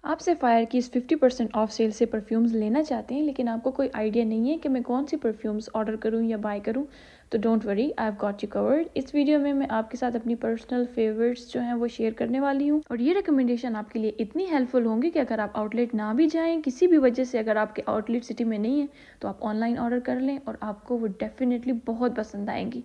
आप सेफायर की इस 50% ऑफ सेल से परफ्यूम्स लेना चाहते हैं लेकिन आपको कोई आइडिया नहीं है कि मैं कौन सी परफ्यूम्स ऑर्डर करूं या बाय करूं, तो don't worry, I have got you covered. इस वीडियो में मैं आपके साथ अपनी पर्सनल फेवरेट्स जो हैं वो शेयर करने वाली हूं और ये रिकमेंडेशन आपके लिए इतनी हेल्पफुल होंगी कि अगर आप आउटलेट ना भी जाएं, किसी भी वजह से अगर आपके आउटलेट सिटी में नहीं है, तो आप ऑनलाइन ऑर्डर कर लें और आपको वो डेफिनेटली बहुत पसंद आएंगी।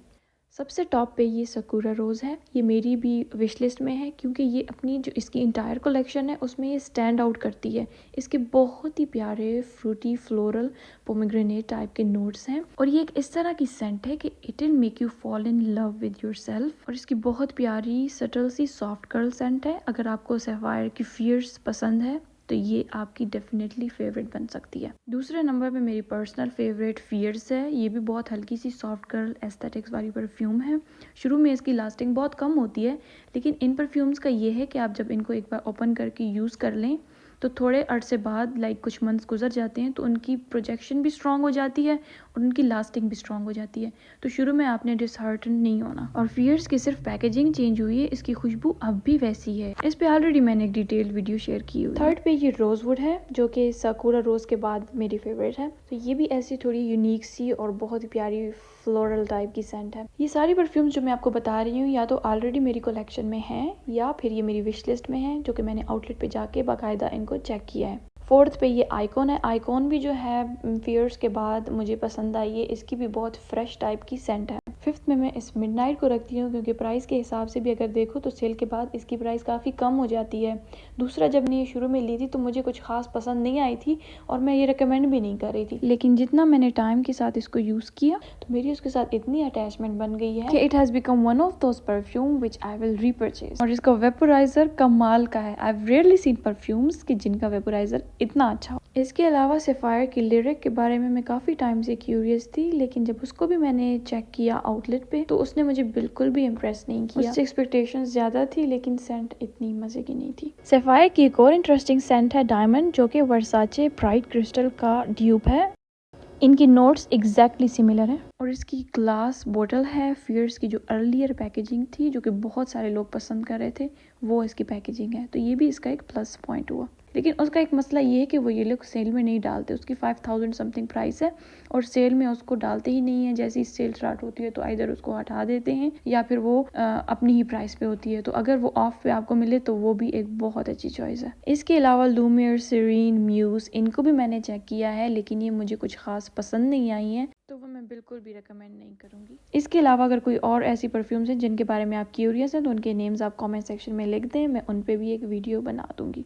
सबसे टॉप पे ये सकूरा रोज़ है। ये मेरी भी विश लिस्ट में है क्योंकि ये अपनी जो इसकी इंटायर कलेक्शन है उसमें ये स्टैंड आउट करती है। इसके बहुत ही प्यारे फ्रूटी फ्लोरल पोमेग्रेनेट टाइप के नोट्स हैं और ये एक इस तरह की सेंट है कि it will make you fall in love with yourself. और इसकी बहुत प्यारी सटल सी सॉफ्ट कर्ल सेंट है। अगर आपको सैफायर की फियर्स पसंद है तो ये आपकी डेफिनेटली फेवरेट बन सकती है। दूसरे नंबर पे मेरी पर्सनल फेवरेट फियर्स है। ये भी बहुत हल्की सी सॉफ्ट गर्ल एस्थेटिक्स वाली परफ्यूम है। शुरू में इसकी लास्टिंग बहुत कम होती है लेकिन इन परफ्यूम्स का ये है कि आप जब इनको एक बार ओपन करके यूज़ कर लें तो थोड़े अरसे बाद लाइक कुछ मंथ्स गुजर जाते हैं तो उनकी प्रोजेक्शन भी स्ट्रांग हो जाती है और उनकी लास्टिंग भी स्ट्रांग हो जाती है। तो शुरू में आपने डिसहार्टन नहीं होना। और फियर्स की सिर्फ पैकेजिंग चेंज हुई है, इसकी खुशबू अब भी वैसी है। इस पे ऑलरेडी मैंने एक डिटेल्ड वीडियो शेयर की हुई है। थर्ड पे ये रोजवुड है जो कि साकुरा रोज के बाद मेरी फेवरेट है। तो ये भी ऐसी थोड़ी यूनिक सी और बहुत ही प्यारी फ्लोरल टाइप की सेंट है। ये सारी परफ्यूम्स जो मैं आपको बता रही हूँ या तो ऑलरेडी मेरी कलेक्शन में है या फिर ये मेरी विश लिस्ट में है जो कि मैंने आउटलेट पे जाके बाकायदा इनको चेक किया है। फोर्थ पे ये आइकॉन है। आइकॉन भी जो है फियर्स के बाद मुझे पसंद आई है। इसकी भी बहुत फ्रेश टाइप की सेंट है। फिफ्थ में मैं इस मिडनाइट को रखती हूँ क्योंकि प्राइस के हिसाब से भी अगर देखो तो सेल के बाद इसकी प्राइस काफ़ी कम हो जाती है। दूसरा जब मैंने ये शुरू में ली थी तो मुझे कुछ खास पसंद नहीं आई थी और मैं ये रिकमेंड भी नहीं कर रही थी, लेकिन जितना मैंने टाइम के साथ इसको यूज़ किया तो मेरी उसके साथ इतनी अटैचमेंट बन गई है कि it has become one of those perfume which I will repurchase. और इसका वेपोराइजर कमाल का है। I have rarely scene perfumes कि जिनका वेपोराइजर इतना अच्छा हो। इसके अलावा सैफायर की लिरिक के बारे में मैं काफ़ी टाइम से क्यूरियस थी लेकिन जब उसको भी मैंने चेक किया आउटलेट पे तो उसने मुझे बिल्कुल भी इम्प्रेस नहीं किया। उससे एक्सपेक्टेशंस ज़्यादा थी लेकिन सेंट इतनी मज़े की नहीं थी। सैफायर की एक और इंटरेस्टिंग सेंट है डायमंड जो कि वर्साचे प्राइड क्रिस्टल का ड्यूप है। इनकी नोट्स एग्जैक्टली सिमिलर हैं और इसकी ग्लास बोतल है। फियर्स की जो अर्लियर पैकेजिंग थी जो कि बहुत सारे लोग पसंद कर रहे थे वो इसकी पैकेजिंग है, तो ये भी इसका एक प्लस पॉइंट हुआ। लेकिन उसका एक मसला ये है कि वो ये लोग सेल में नहीं डालते। उसकी 5000 समथिंग प्राइस है और सेल में उसको डालते ही नहीं है। जैसे ही सेल स्टार्ट होती है तो इधर उसको हटा देते हैं या फिर वो अपनी ही प्राइस पे होती है। तो अगर वो ऑफ पे आपको मिले तो वो भी एक बहुत अच्छी चॉइस है। इसके अलावा लूमियर, सीरीन, म्यूज, इनको भी मैंने चेक किया है लेकिन ये मुझे कुछ खास पसंद नहीं आई है तो वो मैं बिल्कुल भी रिकमेंड नहीं करूंगी। इसके अलावा अगर कोई और ऐसी परफ्यूम्स हैं जिनके बारे में आप क्यूरियस हैं तो उनके नेम्स आप कमेंट सेक्शन में लिख दें, मैं उन पे भी एक वीडियो बना दूंगी।